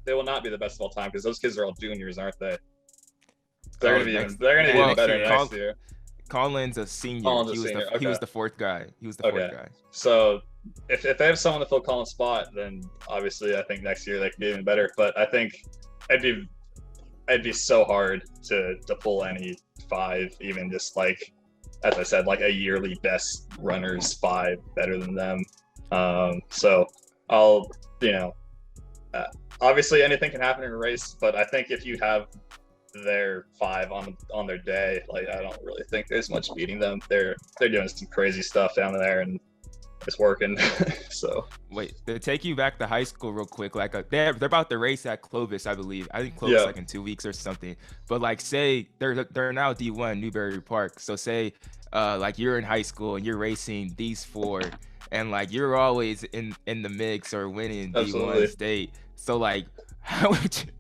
they will not be the best of all time because those kids are all juniors, aren't they? They're gonna be even better next year. Colin's a senior. He was the 4th guy. He was the 4th guy. So if they have someone to fill Colin's spot, then obviously I think next year they could be even better. But I think it'd be so hard to pull any 5, even just like, as I said, like a yearly best runners 5 better than them. So I'll, you know, obviously anything can happen in a race, but I think if you have their 5 on their day, like, I don't really think there's much beating them. They're doing some crazy stuff down there and it's working. So wait, to take you back to high school real quick, like they're about to race at Clovis, I believe. I think Clovis like in 2 weeks or something. But like, say they're now D1 Newbury Park. So say like you're in high school and you're racing these 4, and like you're always in the mix or winning D1 state. So like, how would you?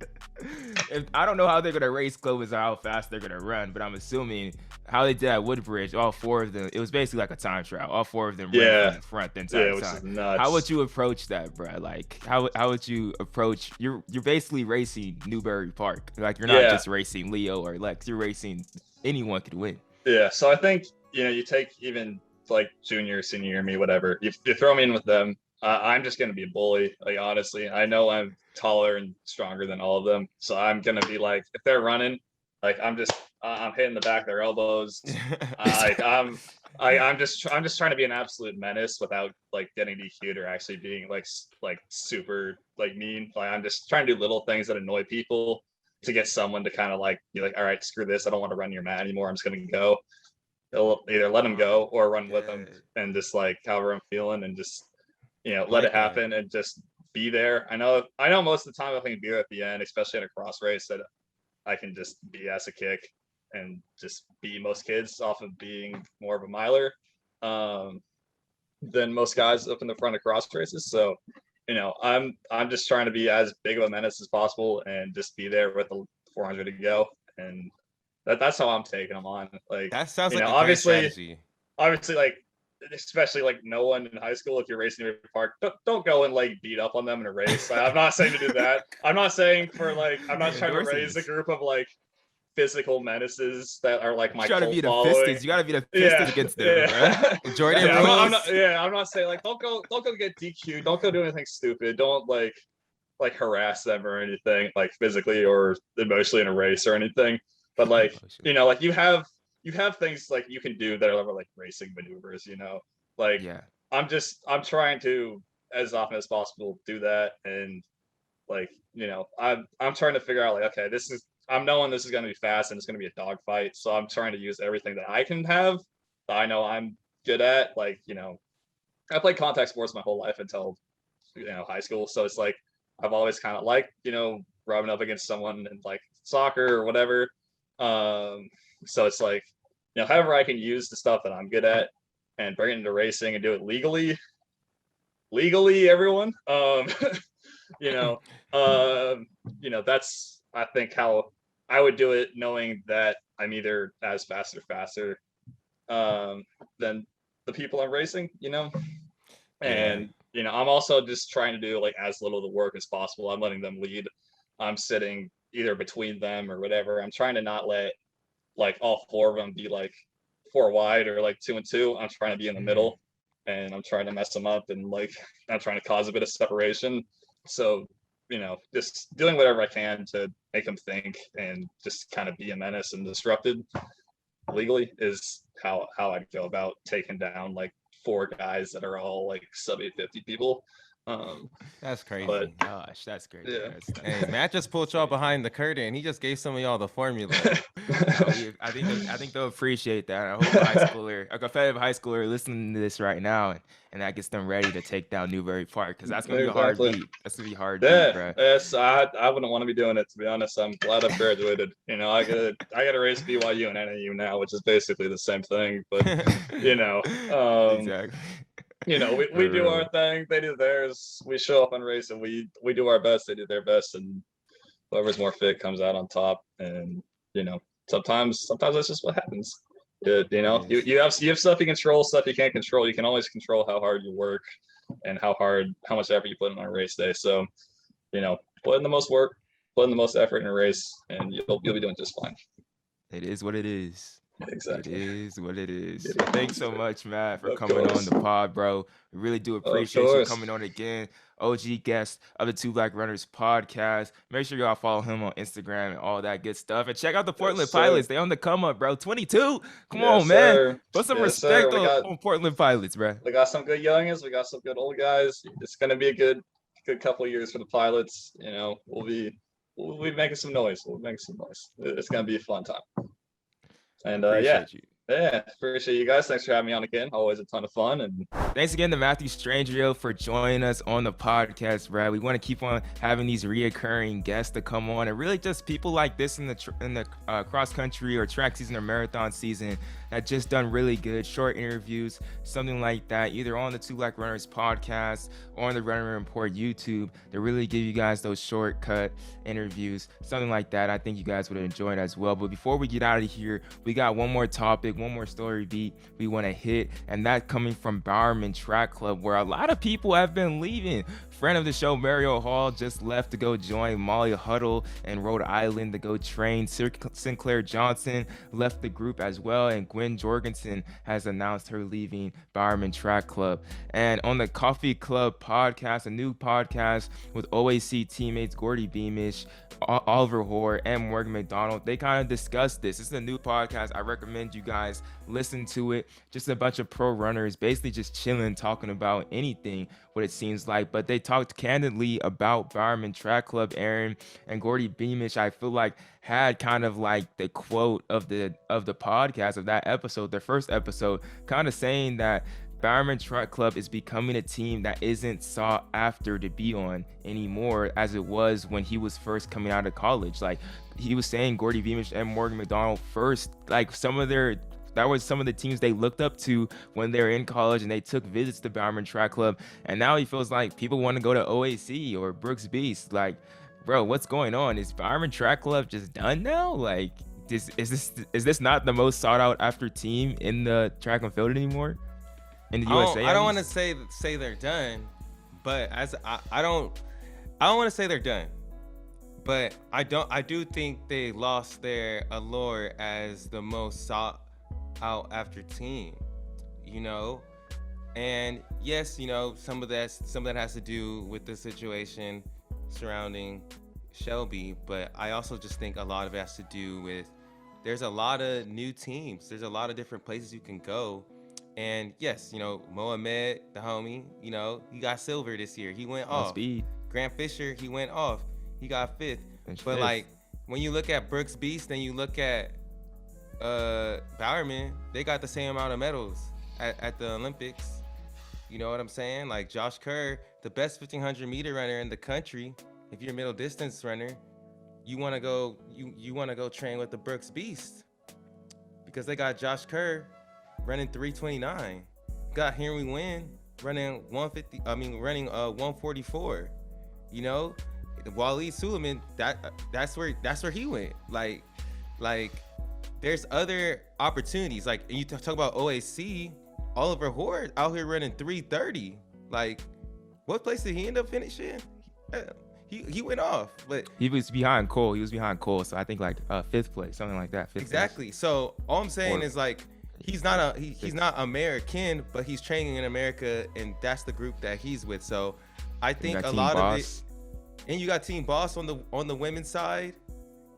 I don't know how they're gonna race Clovis or how fast they're gonna run, but I'm assuming how they did at Woodbridge, all 4 of them, it was basically like a time trial. All 4 of them ran from the front the entire time. Which is nuts. How would you approach that, bro? Like, how would you approach? You're basically racing Newbury Park. Like, you're not just racing Leo or Lex. You're racing anyone could win. Yeah. So I think, you know, you take even like junior, senior, me, whatever. You throw me in with them. I'm just gonna be a bully. Like, honestly, I know I'm taller and stronger than all of them, so I'm gonna be like, if they're running, like, I'm hitting the back of their elbows. I'm just trying to be an absolute menace without like getting DQ'd or actually being like super like mean. Like, I'm just trying to do little things that annoy people to get someone to kind of like be like, all right, screw this, I don't want to run your mat anymore, I'm just gonna go. They'll either let them go or run with them, and just like however I'm feeling, and just, you know, let it happen and just be there. I know most of the time I can be there at the end, especially in a cross race, that I can just BS a kick and just beat most kids off of being more of a miler than most guys up in the front of cross races. So, you know, I'm just trying to be as big of a menace as possible and just be there with the 400 to go. And that's how I'm taking them on. Like, that sounds like, you know, obviously, like, especially like no one in high school, if you're racing Newbury Park, don't go and like beat up on them in a race. Like, I'm not saying to do that. I'm not saying I'm not trying to raise a group of like physical menaces that are like my cult following. You gotta be the fisted against them, right? Jordan I'm not saying like don't go get DQ, don't go do anything stupid, don't like harass them or anything like physically or emotionally in a race or anything. But like, you know, like you have you have things like you can do that are like racing maneuvers, you know, like Yeah. I'm trying to as often as possible do that. And like, you know, I'm trying to figure out like, okay, I'm knowing this is going to be fast and it's going to be a dogfight. So I'm trying to use everything that I can have that I know I'm good at. Like, you know, I played contact sports my whole life until, you know, high school. So it's like, I've always kind of liked, you know, rubbing up against someone in like soccer or whatever. So it's like, you know, however I can use the stuff that I'm good at and bring it into racing and do it legally, everyone. You know, that's I think how I would do it, knowing that I'm either as fast or faster than the people I'm racing, you know. And you know, I'm also just trying to do like as little of the work as possible. I'm letting them lead. I'm sitting either between them or whatever. I'm trying to not let like all four of them be like 4 wide or like 2 and 2. I'm trying to be in the middle, and I'm trying to mess them up, and like I'm trying to cause a bit of separation. So, you know, just doing whatever I can to make them think and just kind of be a menace and disrupted legally is how I'd go about taking down like 4 guys that are all like sub 850 people. That's crazy. But Gosh, that's great. yeah. Hey, Matt just pulled y'all behind the curtain. He just gave some of y'all the formula. I think they'll appreciate that. I hope a competitive high schooler listening to this right now, and that gets them ready to take down Newbury Park, because that's gonna be a hard Exactly. beat. That's gonna be a hard Yeah, beat, bro. yes, I wouldn't want to be doing it, to be honest. I'm glad I've graduated. You know, I got to race BYU and NAU now, which is basically the same thing. But you know, Exactly. you know, we do our thing, they do theirs. We show up on race, and we do our best. They do their best, and whoever's more fit comes out on top. And you know, sometimes that's just what happens. You know, you have stuff you control, stuff you can't control. You can always control how hard you work and how much effort you put in on a race day. So, you know, put in the most work, put in the most effort in a race, and you'll be doing just fine. It is what it is. Exactly. It is what it is. Well, thanks so much, Matt, for Of coming course. on the pod, bro. We really do appreciate you course. coming on again. OG guest of the Two Black Runners podcast. Make sure y'all follow him on Instagram and all that good stuff. And check out the Portland sir. Pilots. They on the come up, bro. 22. Come Yes, on, man. sir. Put some Yes, sir. respect on Portland Pilots, bro. We got some good youngins. We got some good old guys. It's gonna be a good couple of years for the Pilots. You know, we'll be making some noise. It's gonna be a fun time. And Appreciate you. Yeah, appreciate you guys. Thanks for having me on again. Always a ton of fun. And thanks again to Matthew Strangio for joining us on the podcast, Brad. We want to keep on having these reoccurring guests to come on, and really just people like this in the cross country or track season or marathon season that just done really good short interviews, something like that, either on the Two Black Runners podcast or on the Runner Report YouTube, to really give you guys those shortcut interviews, something like that. I think you guys would enjoy it as well. But before we get out of here, we got one more topic, one more story beat we want to hit, and that coming from Bowerman Track Club, where a lot of people have been leaving. Friend of the show, Mario Hall, just left to go join Molly Huddle in Rhode Island to go train. Sinclair Johnson left the group as well, and Gwen Jorgensen has announced her leaving Bowerman Track Club. And on the COFFE CLUB podcast, a new podcast with OAC teammates Gordy Beamish, Oliver Hoare, and Morgan McDonald, they kind of discussed this. This is a new podcast. I recommend you guys listen to it. Just a bunch of pro runners basically just chilling, talking about anything, what it seems like. But they talked candidly about Bowerman Track Club. Aaron and Gordy Beamish, I feel like, had kind of like the quote of the podcast, of that episode, their first episode, kind of saying that Bowerman Track Club is becoming a team that isn't sought after to be on anymore as it was when he was first coming out of college. Like he was saying, Gordy Beamish and Morgan McDonald first, like that was some of the teams they looked up to when they were in college, and they took visits to Bowerman Track Club. And now he feels like people want to go to OAC or Brooks Beast. Like, bro, what's going on? Is Bowerman Track Club just done now? Like, is this not the most sought out after team in the track and field anymore? In the USA? I don't want to say they're done, but I don't want to say they're done, but I do think they lost their allure as the most sought out after team, you know. And yes, you know, some of that has to do with the situation surrounding Shelby, but I also just think a lot of it has to do with there's a lot of new teams. There's a lot of different places you can go. And yes, Mohamed, the homie, he got silver this year. He went off. Speed. Grant Fisher, he went off. He got fifth. Finished But fifth. like when you look at Brooks Beast and you look at Bowerman, they got the same amount of medals at the Olympics. You know what I'm saying? Like Josh Kerr, the best 1500 meter runner in the country. If you're a middle distance runner, you want to go train with the Brooks Beast because they got Josh Kerr running 329. Got Henry Wynn running 144. Waleed Suleiman, that's where he went. Like there's other opportunities. Like you talk about OAC, Oliver Horde out here running 330. Like what place did he end up finishing? He went off, but he was behind Cole. So I think like fifth place, something like that. Exactly. So all I'm saying is like he's not American, but he's training in America, and that's the group that he's with. So I think a lot of it. And you got Team Boss on the women's side,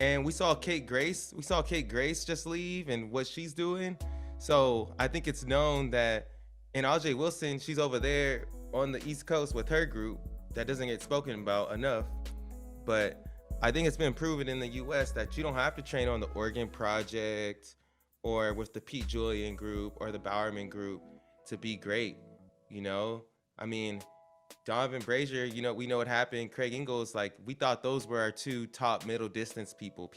and we saw Kate Grace just leave and what she's doing. So I think it's known that, and Ajay Wilson, she's over there on the East Coast with her group that doesn't get spoken about enough. But I think it's been proven in the U.S. that you don't have to train on the Oregon Project or with the Pete Julian group or the Bowerman group to be great. I mean, Donovan Brazier, we know what happened. Craig Ingles, like we thought those were our two top middle distance people.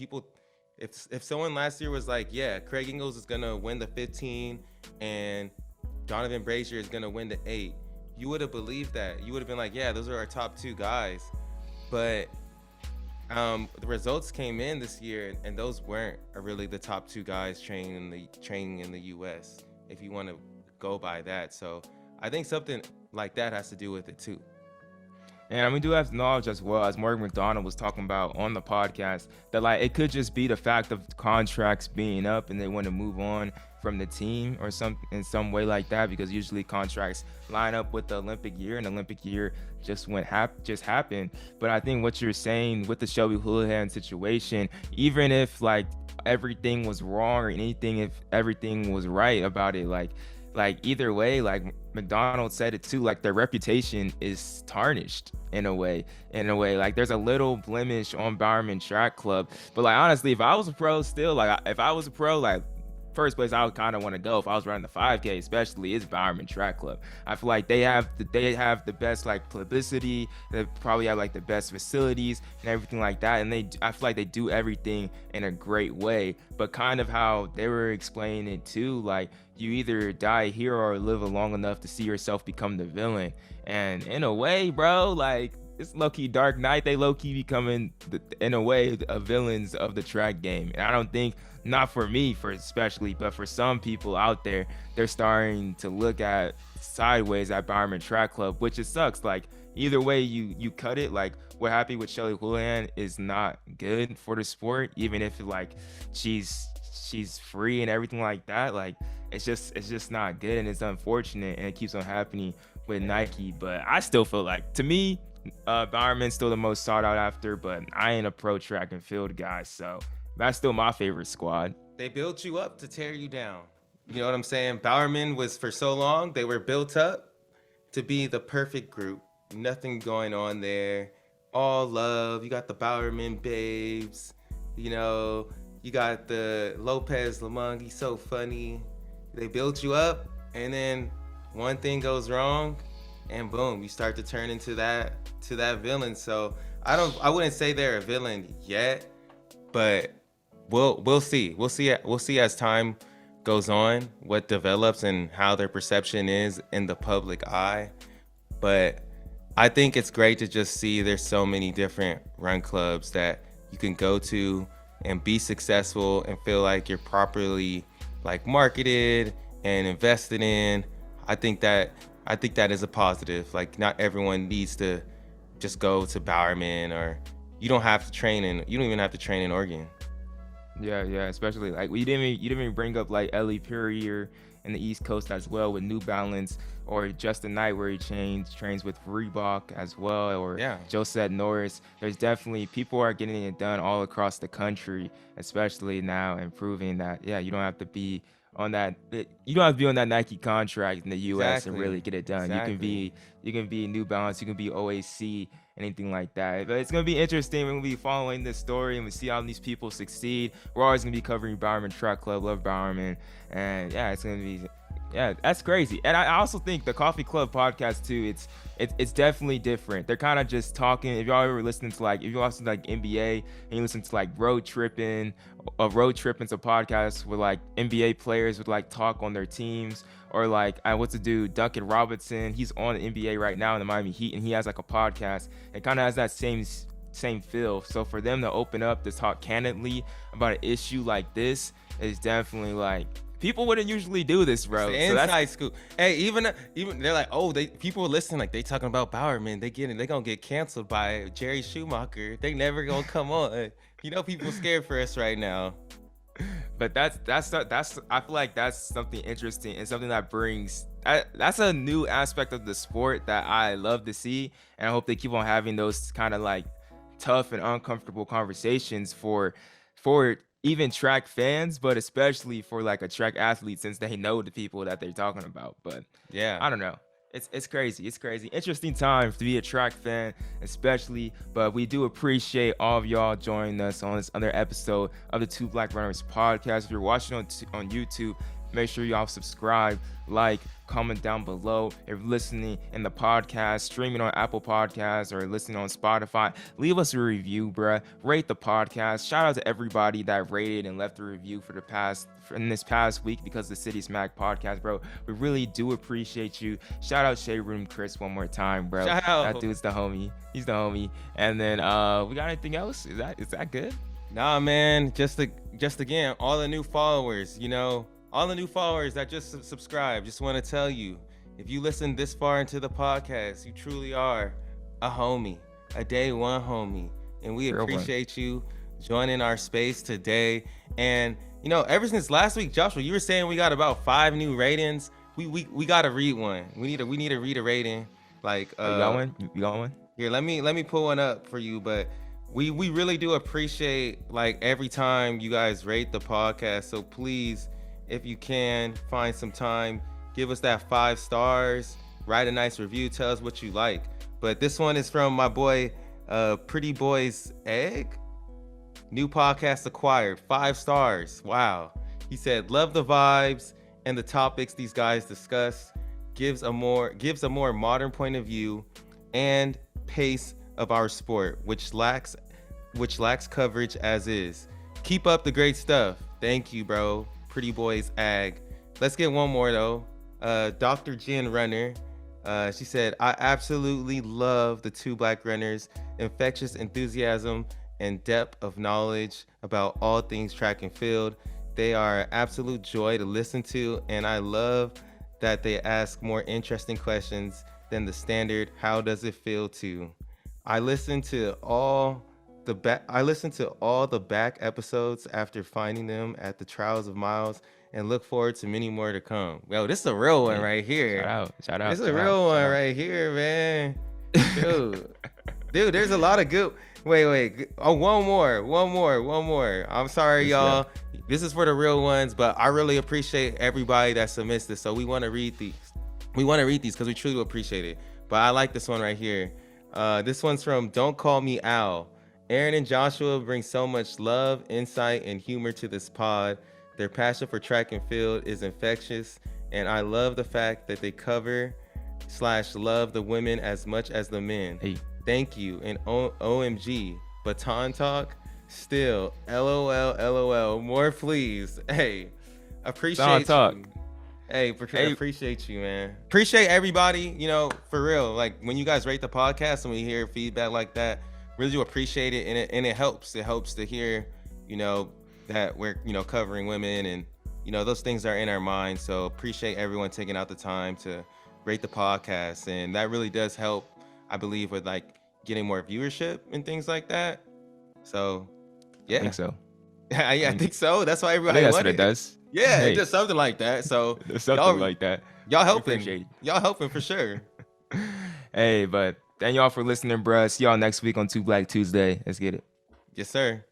If someone last year was like, yeah, Craig Ingles is gonna win the 15 and Donovan Brazier is gonna win the 8, you would have believed that. You would have been like, yeah, those are our top two guys. But the results came in this year, and those weren't really the top two guys training in the U.S. If you want to go by that, so I think something like that has to do with it too. And we do have knowledge as well, as Morgan McDonald was talking about on the podcast, that like it could just be the fact of contracts being up and they want to move on from the team or in some way like that, because usually contracts line up with the Olympic year, and the Olympic year just happened. But I think what you're saying with the Shelby Houlihan situation, even if like everything was wrong or anything, if everything was right about it, like either way, like McDonald said it too, like their reputation is tarnished in a way. Like there's a little blemish on Bowerman Track Club, but like honestly, if I was a pro still, like first place I would kind of want to go if I was running the 5K, especially, is Bowerman Track Club. I feel like they have the best like publicity. They probably have like the best facilities and everything like that. And I feel like they do everything in a great way. But kind of how they were explaining it too, like you either die here or live long enough to see yourself become the villain. And in a way, bro, like it's low-key Dark Knight. They low-key becoming, in a way, villains of the track game. And I don't think, not for me especially, but for some people out there, they're starting to look at sideways at Bowerman Track Club, which it sucks. Like either way you cut it, like what happened with Shelly Houlihan is not good for the sport, even if like she's free and everything like that. Like it's just not good, and it's unfortunate, and it keeps on happening with Nike. But I still feel like, to me, Bowerman's still the most sought out after, but I ain't a pro track and field guy, so that's still my favorite squad. They built you up to tear you down. You know what I'm saying? Bowerman was, for so long, they were built up to be the perfect group. Nothing going on there. All love. You got the Bowerman babes. You got the Lopez Lamung. He's so funny. They built you up, and then one thing goes wrong, and boom, you start to turn into that villain. So I wouldn't say they're a villain yet, but we'll see. We'll see as time goes on what develops and how their perception is in the public eye. But I think it's great to just see there's so many different run clubs that you can go to and be successful and feel like you're properly like marketed and invested in. I think that is a positive. Like not everyone needs to just go to Bowerman, or you don't even have to train in Oregon. Yeah, especially like you didn't even bring up like Ellie Purrier in the East Coast as well with New Balance, or Justin Knight where he trains with Reebok as well, or Yeah. Josette Norris. There's definitely people are getting it done all across the country, especially now, and proving that you don't have to be on that you don't have to be on that Nike contract in the US to Exactly. really get it done. Exactly. You can be New Balance, you can be OAC, anything like that. But it's gonna be interesting. We're gonna be following this story and we see how these people succeed. We're always gonna be covering Bowerman Track Club, love Bowerman, and it's gonna be that's crazy. And I also think the Coffee Club podcast too, it's definitely different. They're kind of just talking. If y'all ever listening to if you listen to like NBA and you listen to like Road Tripping's a podcast with like NBA players would like talk on their teams, or like what's the dude Duncan Robinson, he's on the NBA right now in the Miami Heat, and he has like a podcast. It kind of has that same feel. So for them to open up to talk candidly about an issue like this is definitely like, people wouldn't usually do this, bro. It's the inside scoop. Hey, even they're like, oh, people listening, like they talking about Bowerman. They gonna get canceled by Jerry Schumacher. They never gonna come on. You know, people scared for us right now. But that's I feel like that's something interesting and something that brings that's a new aspect of the sport that I love to see, and I hope they keep on having those kind of like tough and uncomfortable conversations for even track fans, but especially for like a track athlete, since they know the people that they're talking about. But yeah, I don't know. It's crazy. It's crazy. Interesting time to be a track fan, especially. But we do appreciate all of y'all joining us on this other episode of the Two Black Runners podcast. If you're watching on YouTube, make sure y'all subscribe, like, comment down below. If you're listening in the podcast, streaming on Apple Podcasts or listening on Spotify, leave us a review, bruh. Rate the podcast. Shout out to everybody that rated and left a review in this past week because of the Citius Mag podcast, bro. We really do appreciate you. Shout out Shade Room Chris one more time, bro. Shout out. That dude's the homie. He's the homie. And then we got anything else? Is that good? Nah, man. Just again, all the new followers, all the new followers that just subscribe, just want to tell you, if you listen this far into the podcast, you truly are a homie, a day one homie. And we appreciate you joining our space today. And, ever since last week, Joshua, you were saying we got about 5 new ratings. We got to read one. We need to read a rating. Like, you got one? You got one? Here, let me pull one up for you. But we really do appreciate, like, every time you guys rate the podcast. So please, if you can find some time, give us that 5 stars, write a nice review, tell us what you like. But this one is from my boy, Pretty Boy's Egg. New podcast acquired, 5 stars. Wow. He said, love the vibes and the topics these guys discuss. Gives a more modern point of view and pace of our sport, which lacks coverage as is. Keep up the great stuff. Thank you, bro. Pretty Boys Ag. Let's get one more though. Dr. Jen Runner. She said, I absolutely love the Two Black Runners' infectious enthusiasm and depth of knowledge about all things track and field. They are absolute joy to listen to, and I love that they ask more interesting questions than the standard how does it feel to. I listened to all the back episodes after finding them at the Trials of Miles, and look forward to many more to come. Yo, this is a real one right here. Shout out. This is a real one right here, man. Dude, there's a lot of good. Wait. Oh, one more. I'm sorry, y'all. This is for the real ones, but I really appreciate everybody that submits this. So we want to read these. Because we truly appreciate it. But I like this one right here. This one's from Don't Call Me Al. Aaron and Joshua bring so much love, insight, and humor to this pod. Their passion for track and field is infectious, and I love the fact that they cover/love the women as much as the men. Hey. Thank you, and OMG, baton talk, still, LOL, more please. Hey, appreciate you. Hey, appreciate you, man. Appreciate everybody, for real. Like, when you guys rate the podcast and we hear feedback like that, really do appreciate it, and it helps. It helps to hear, that we're, covering women, and, those things are in our minds. So appreciate everyone taking out the time to rate the podcast, and that really does help, I believe, with like getting more viewership and things like that. So, yeah. I think so. I think so. That's why I everybody think that's wanted what it does. Yeah, Hey. just something like that. So There's something y'all, like that. y'all Appreciate helping. Y'all helping for sure. Hey, but thank y'all for listening, bruh. See y'all next week on Two Black Tuesday. Let's get it. Yes, sir.